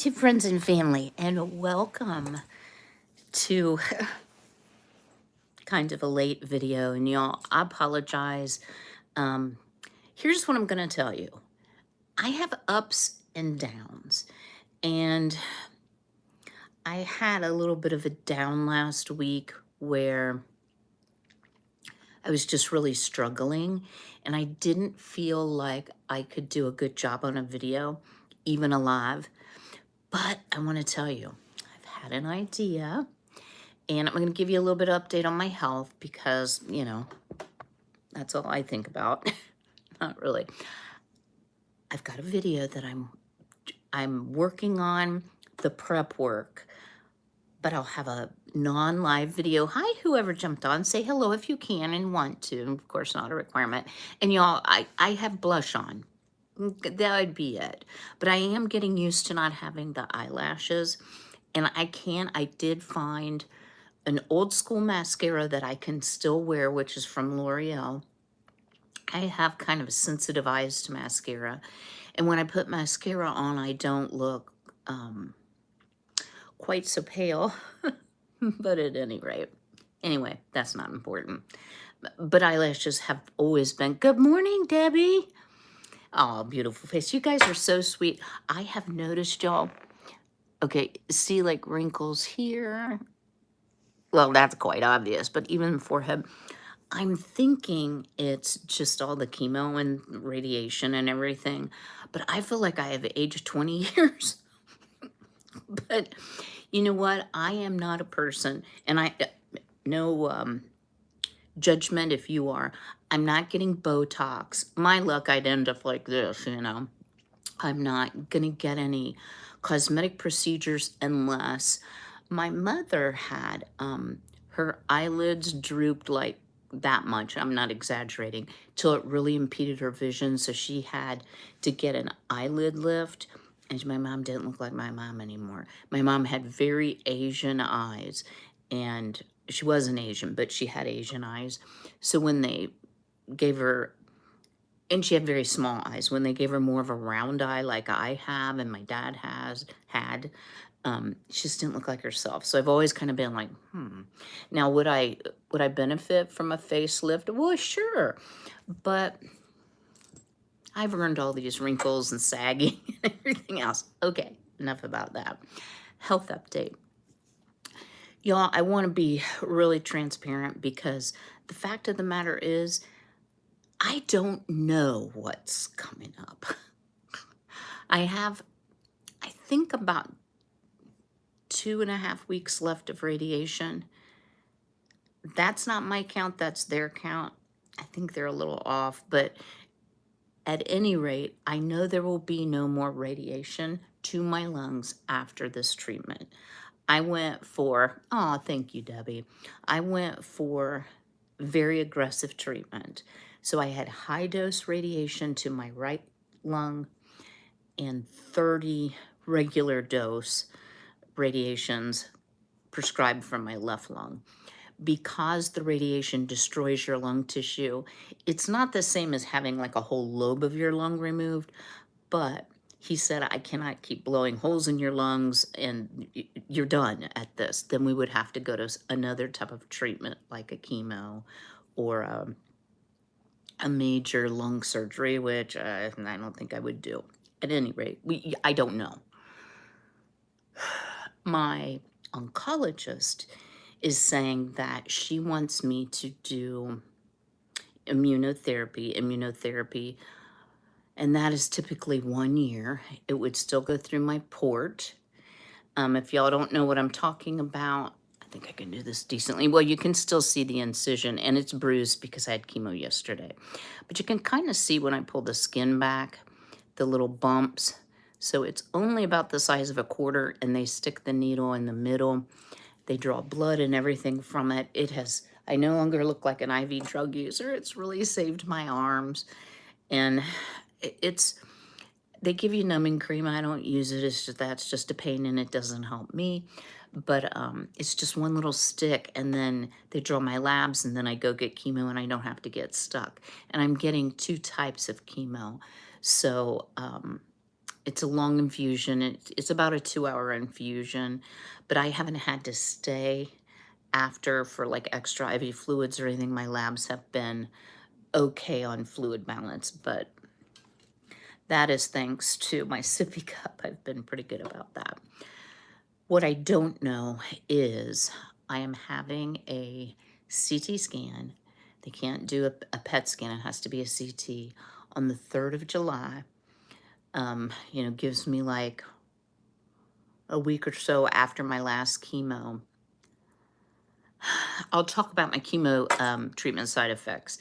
YouTube friends and family, and welcome to kind of a late video. And y'all, I apologize. Um, Here's what I'm going to tell you. I have ups and downs, and I had a little bit of a down last week where I was just really struggling, and I didn't feel like I could do a good job on a video, even alive. But I want to tell you, I've had an idea, and I'm going to give you a little bit of update on my health because, that's all I think about. Not really. I've got a video that I'm working on the prep work, but I'll have a non-live video. Hi, whoever jumped on. Say hello if you can and want to. Of course, not a requirement. And y'all, I have blush on. That would be it. But I am getting used to not having the eyelashes. And I did find an old school mascara that I can still wear, which is from L'Oreal. I have kind of sensitive eyes to mascara. And when I put mascara on, I don't look quite so pale. But at any rate, anyway, that's not important. But eyelashes have always been. Good morning, Debbie. Oh, beautiful face. You guys are so sweet. I have noticed, y'all. Okay, see like wrinkles here. Well, that's quite obvious, but even forehead. I'm thinking it's just all the chemo and radiation and everything, but I feel like I have aged 20 years. But you know what? I am not a person, and no judgment if you are. I'm not getting Botox. My luck, I'd end up like this, I'm not going to get any cosmetic procedures unless my mother had her eyelids drooped like that much. I'm not exaggerating, till it really impeded her vision. So she had to get an eyelid lift. And my mom didn't look like my mom anymore. My mom had very Asian eyes, and she wasn't Asian, but she had Asian eyes. So when they gave her, and she had very small eyes, when they gave her more of a round eye like I have and my dad had, she just didn't look like herself. So I've always kind of been like, Now, would I benefit from a facelift? Well, sure. But I've earned all these wrinkles and sagging and everything else. Okay, enough about that. Health update. Y'all, I want to be really transparent because the fact of the matter is, I don't know what's coming up. I think about 2.5 weeks left of radiation. That's not my count, that's their count. I think they're a little off, but at any rate, I know there will be no more radiation to my lungs after this treatment. I went for, thank you, Debbie. I went for very aggressive treatment. So I had high dose radiation to my right lung and 30 regular dose radiations prescribed from my left lung. Because the radiation destroys your lung tissue, it's not the same as having like a whole lobe of your lung removed, but he said, I cannot keep blowing holes in your lungs and you're done at this. Then we would have to go to another type of treatment like a chemo or a major lung surgery, which I don't think I would do. At any rate, I don't know. My oncologist is saying that she wants me to do immunotherapy, and that is typically 1 year. It would still go through my port. If y'all don't know what I'm talking about, I think I can do this decently. Well, you can still see the incision, and it's bruised because I had chemo yesterday. But you can kind of see when I pull the skin back, the little bumps. So it's only about the size of a quarter, and they stick the needle in the middle. They draw blood and everything from it. I no longer look like an IV drug user. It's really saved my arms. And they give you numbing cream. I don't use it. That's just a pain and it doesn't help me. But it's just one little stick, and then they draw my labs, and then I go get chemo, and I don't have to get stuck. And I'm getting 2 types of chemo. So It's a long infusion. It's about a 2-hour infusion, but I haven't had to stay after for like extra IV fluids or anything. My labs have been okay on fluid balance, but that is thanks to my sippy cup. I've been pretty good about that. What I don't know is I am having a CT scan. They can't do a PET scan. It has to be a CT on the 3rd of July. You know, gives me like a week or so after my last chemo. I'll talk about my chemo treatment side effects.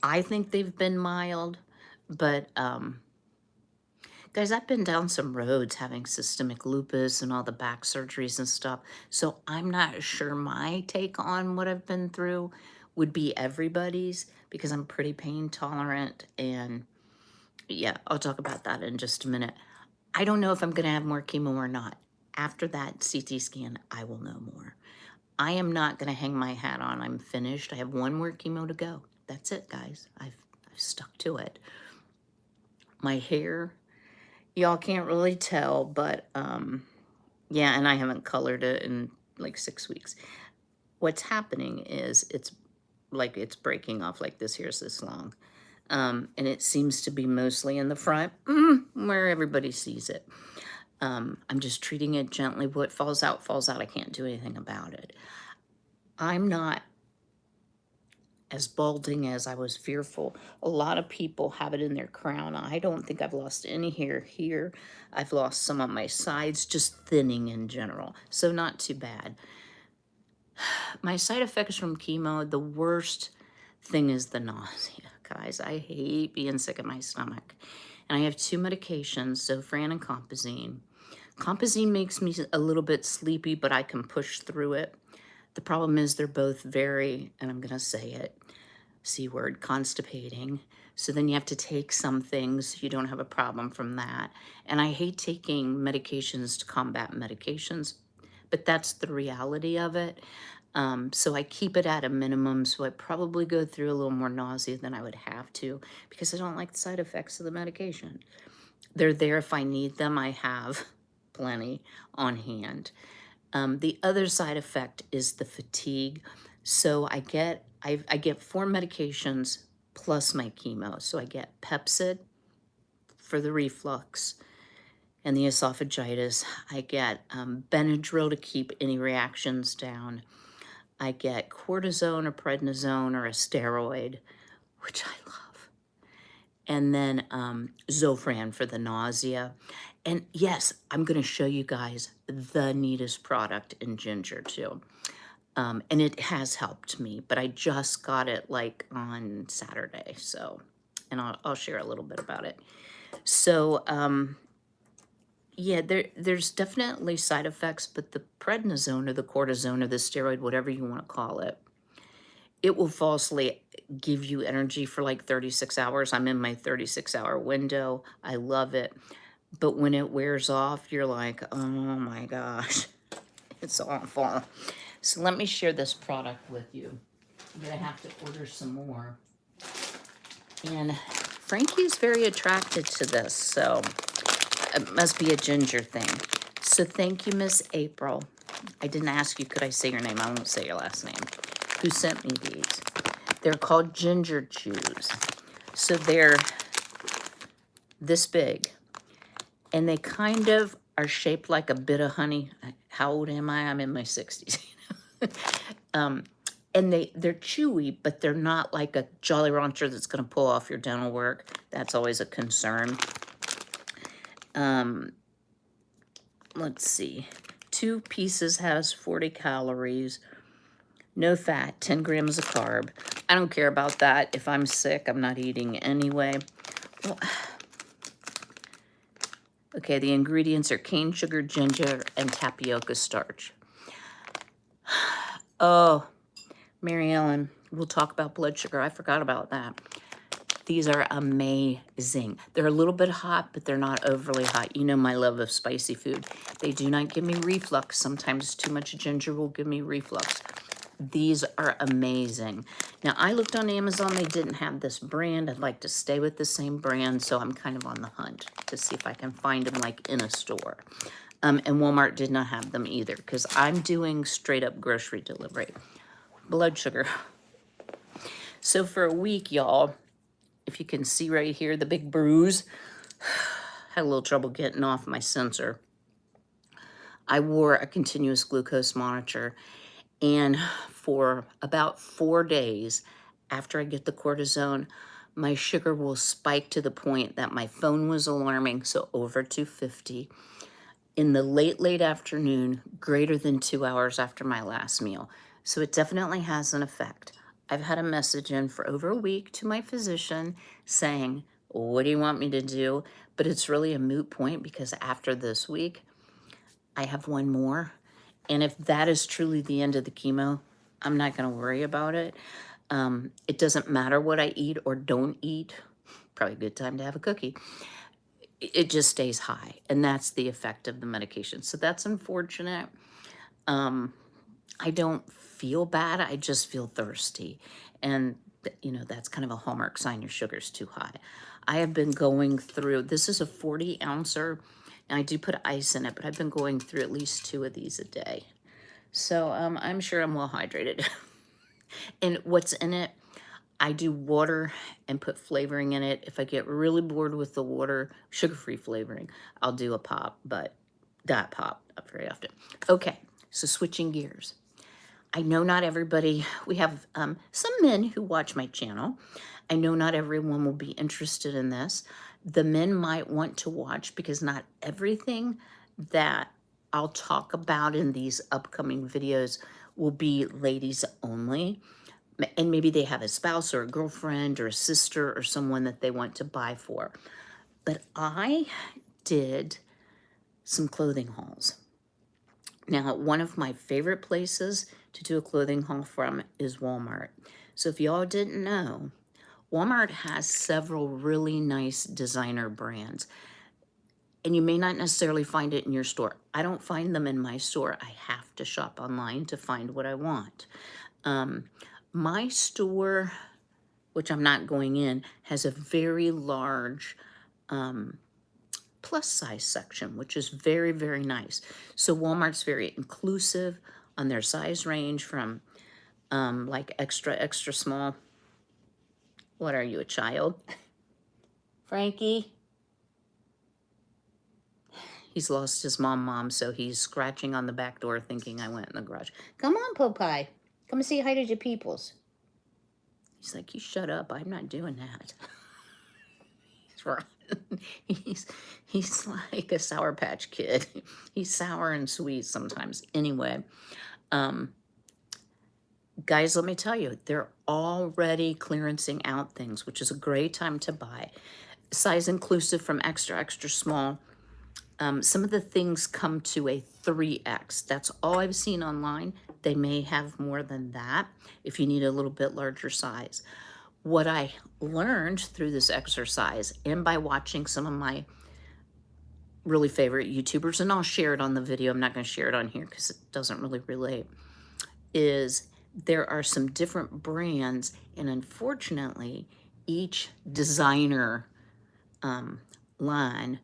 I think they've been mild, but guys, I've been down some roads having systemic lupus and all the back surgeries and stuff. So I'm not sure my take on what I've been through would be everybody's, because I'm pretty pain tolerant. And yeah, I'll talk about that in just a minute. I don't know if I'm going to have more chemo or not. After that CT scan, I will know more. I am not going to hang my hat on. I'm finished. I have one more chemo to go. That's it, guys. I've stuck to it. My hair, y'all can't really tell, but yeah, and I haven't colored it in like 6 weeks. What's happening is it's breaking off. Like this here's this long. And it seems to be mostly in the front, where everybody sees it. I'm just treating it gently. What falls out, falls out. I can't do anything about it. I'm not as balding as I was fearful. A lot of people have it in their crown. I don't think I've lost any hair here. I've lost some on my sides, just thinning in general. So not too bad. My side effects from chemo, the worst thing is the nausea. Guys, I hate being sick in my stomach. And I have 2 medications, Zofran and Compazine. Compazine makes me a little bit sleepy, but I can push through it. The problem is they're both very, and I'm going to say it, C word, constipating. So then you have to take some things. You don't have a problem from that. And I hate taking medications to combat medications, but that's the reality of it. So I keep it at a minimum. So I probably go through a little more nausea than I would have to, because I don't like the side effects of the medication. They're there if I need them. I have plenty on hand. The other side effect is the fatigue. So I get 4 medications plus my chemo. So I get Pepcid for the reflux and the esophagitis. I get Benadryl to keep any reactions down. I get cortisone or prednisone or a steroid, which I love. And then Zofran for the nausea. And yes, I'm going to show you guys the neatest product in ginger too. And it has helped me, but I just got it like on Saturday. So, and I'll share a little bit about it. So, yeah, there's definitely side effects, but the prednisone or the cortisone or the steroid, whatever you want to call it, it will falsely give you energy for like 36 hours. I'm in my 36-hour window. I love it. But when it wears off, you're like, oh my gosh, it's awful. So let me share this product with you. I'm going to have to order some more. And Frankie's very attracted to this, so it must be a ginger thing. So thank you, Miss April. I didn't ask you, could I say your name? I won't say your last name. Who sent me these? They're called ginger chews. So they're this big. And they kind of are shaped like a bit of honey. How old am I? I'm in my 60s. And they're chewy, but they're not like a Jolly Rancher that's going to pull off your dental work. That's always a concern. Let's see. 2 pieces has 40 calories. No fat, 10 grams of carb. I don't care about that. If I'm sick, I'm not eating anyway. Well, okay, the ingredients are cane sugar, ginger, and tapioca starch. Oh, Mary Ellen, we'll talk about blood sugar. I forgot about that. These are amazing. They're a little bit hot, but they're not overly hot. You know my love of spicy food. They do not give me reflux. Sometimes too much ginger will give me reflux. These are amazing. Now, I looked on Amazon. They didn't have this brand. I'd like to stay with the same brand, so I'm kind of on the hunt to see if I can find them, like, in a store. And Walmart did not have them either, because I'm doing straight-up grocery delivery. Blood sugar. So for a week, y'all, if you can see right here, the big bruise, had a little trouble getting off my sensor. I wore a continuous glucose monitor, and for about 4 days after I get the cortisone, my sugar will spike to the point that my phone was alarming, so over 250. In the late afternoon, greater than 2 hours after my last meal. So it definitely has an effect. I've had a message in for over a week to my physician saying, what do you want me to do? But it's really a moot point because after this week, I have one more. And if that is truly the end of the chemo, I'm not going to worry about it. It doesn't matter what I eat or don't eat. Probably a good time to have a cookie. It just stays high, and that's the effect of the medication. So that's unfortunate. I don't feel bad. I just feel thirsty. And, you know, that's kind of a hallmark sign your sugar's too high. I have been going through, this is a 40 ouncer, and I do put ice in it, but I've been going through at least 2 of these a day. So I'm sure I'm well hydrated. And what's in it, I do water and put flavoring in it. If I get really bored with the water, sugar-free flavoring, I'll do a pop, but not pop, not very often. Okay, so switching gears. I know not everybody, we have some men who watch my channel. I know not everyone will be interested in this. The men might want to watch because not everything that I'll talk about in these upcoming videos will be ladies only. And maybe they have a spouse or a girlfriend or a sister or someone that they want to buy for. But I did some clothing hauls. Now, one of my favorite places to do a clothing haul from is Walmart. So if y'all didn't know, Walmart has several really nice designer brands. And you may not necessarily find it in your store. I don't find them in my store. I have to shop online to find what I want. My store, which I'm not going in, has a very large plus size section, which is very, very nice. So Walmart's very inclusive on their size range from like extra, extra small. What are you, a child? Frankie? He's lost his mom, so he's scratching on the back door thinking I went in the garage. Come on, Popeye. Come and say hi to your peoples. He's like, you shut up. I'm not doing that. He's right. He's like a Sour Patch Kid. He's sour and sweet sometimes. Anyway, guys, let me tell you, they're already clearancing out things, which is a great time to buy. Size inclusive from extra, extra small. Some of the things come to a 3X. That's all I've seen online. They may have more than that if you need a little bit larger size. What I learned through this exercise and by watching some of my really favorite YouTubers, and I'll share it on the video, I'm not going to share it on here because it doesn't really relate, is there are some different brands, and unfortunately, each designer line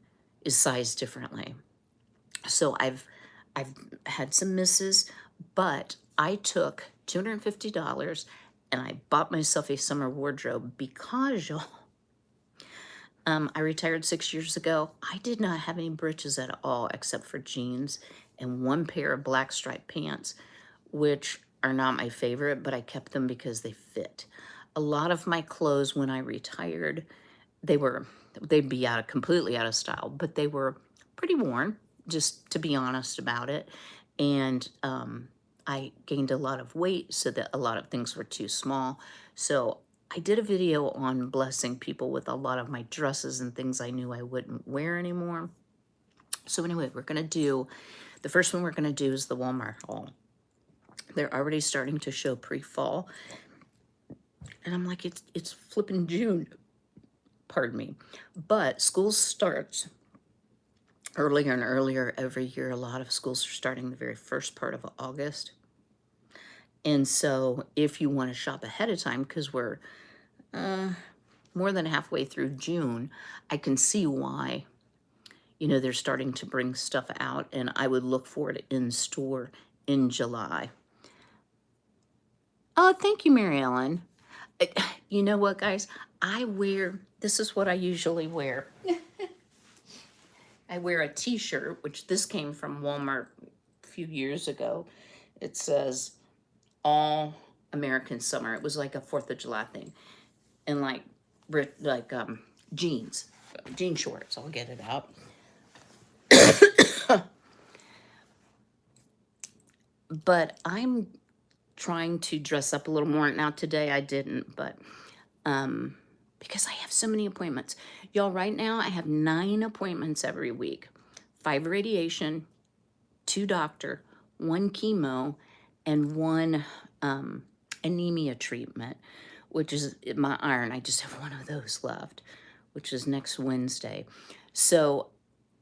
is sized differently. So I've had some misses, but I took $250 and I bought myself a summer wardrobe because, y'all, I retired 6 years ago. I did not have any breeches at all except for jeans and one pair of black striped pants, which are not my favorite, but I kept them because they fit. A lot of my clothes when I retired, they'd be completely out of style, but they were pretty worn, just to be honest about it. And I gained a lot of weight, so that a lot of things were too small. So I did a video on blessing people with a lot of my dresses and things I knew I wouldn't wear anymore. So anyway, the first one we're gonna do is the Walmart haul. They're already starting to show pre-fall. And I'm like, it's flipping June. Pardon me. But school starts earlier and earlier every year. A lot of schools are starting the very first part of August. And so if you want to shop ahead of time, because we're more than halfway through June, I can see why, they're starting to bring stuff out, and I would look for it in store in July. Oh, thank you, Mary Ellen. You know what, guys? This is what I usually wear. I wear a t-shirt, which this came from Walmart a few years ago. It says All American Summer. It was like a 4th of July thing. And like jeans, jean shorts. I'll get it out. But I'm trying to dress up a little more. Now today I didn't, but because I have so many appointments. Y'all, right now I have 9 appointments every week. 5 radiation, 2 doctor, 1 chemo, and 1 anemia treatment, which is my iron. I just have 1 of those left, which is next Wednesday. So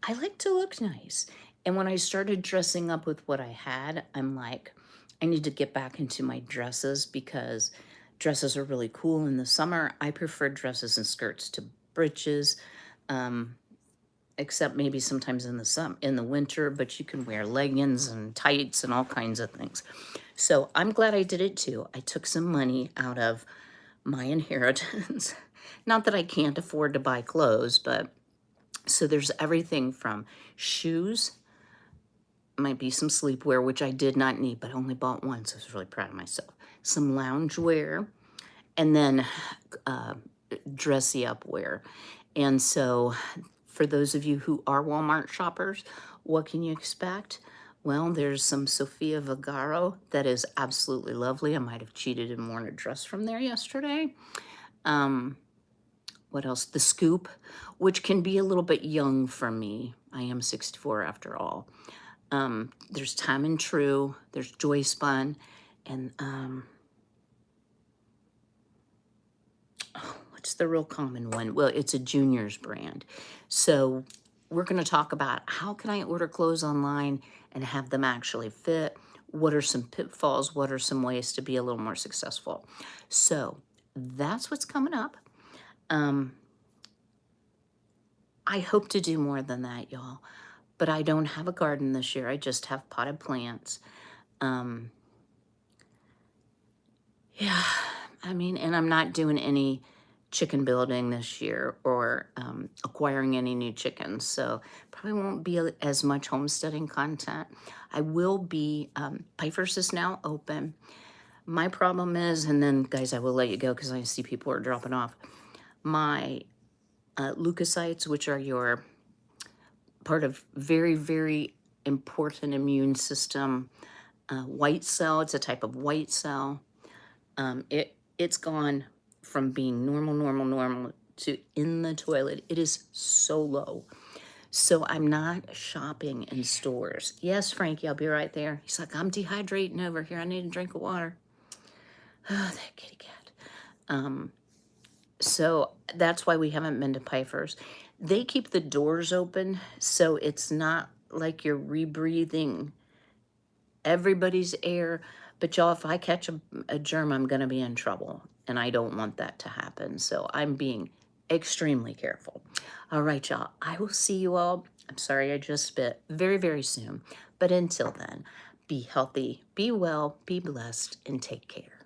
I like to look nice. And when I started dressing up with what I had, I'm like, I need to get back into my dresses because dresses are really cool in the summer. I prefer dresses and skirts to breeches, except maybe sometimes in the winter, but you can wear leggings and tights and all kinds of things. So I'm glad I did it too. I took some money out of my inheritance. Not that I can't afford to buy clothes, but so there's everything from shoes, might be some sleepwear, which I did not need, but I only bought 1, so I was really proud of myself. Some loungewear, and then dressy up wear. And so for those of you who are Walmart shoppers, what can you expect? Well, there's some Sofia Vergara that is absolutely lovely. I might have cheated and worn a dress from there yesterday. What else? The Scoop, which can be a little bit young for me. I am 64 after all. There's Time and True, there's Joy Spun, and what's the real common one? Well, it's a Junior's brand. So we're going to talk about how can I order clothes online and have them actually fit? What are some pitfalls? What are some ways to be a little more successful? So that's what's coming up. I hope to do more than that, y'all. But I don't have a garden this year. I just have potted plants. Yeah, I mean, and I'm not doing any chicken building this year or acquiring any new chickens. So probably won't be as much homesteading content. I will be, Pfeiffer's is now open. My problem is, and then guys, I will let you go because I see people are dropping off. My leukocytes, which are your part of very, very important immune system. White cell, it's a type of white cell. It's gone from being normal to in the toilet. It is so low. So I'm not shopping in stores. Yes, Frankie, I'll be right there. He's like, I'm dehydrating over here. I need a drink of water. Oh, that kitty cat. So that's why we haven't been to Pfeiffer's. They keep the doors open, so it's not like you're rebreathing everybody's air. But y'all, if I catch a germ, I'm going to be in trouble, and I don't want that to happen. So I'm being extremely careful. All right, y'all, I will see you all. I'm sorry I just spit very, very soon. But until then, be healthy, be well, be blessed, and take care.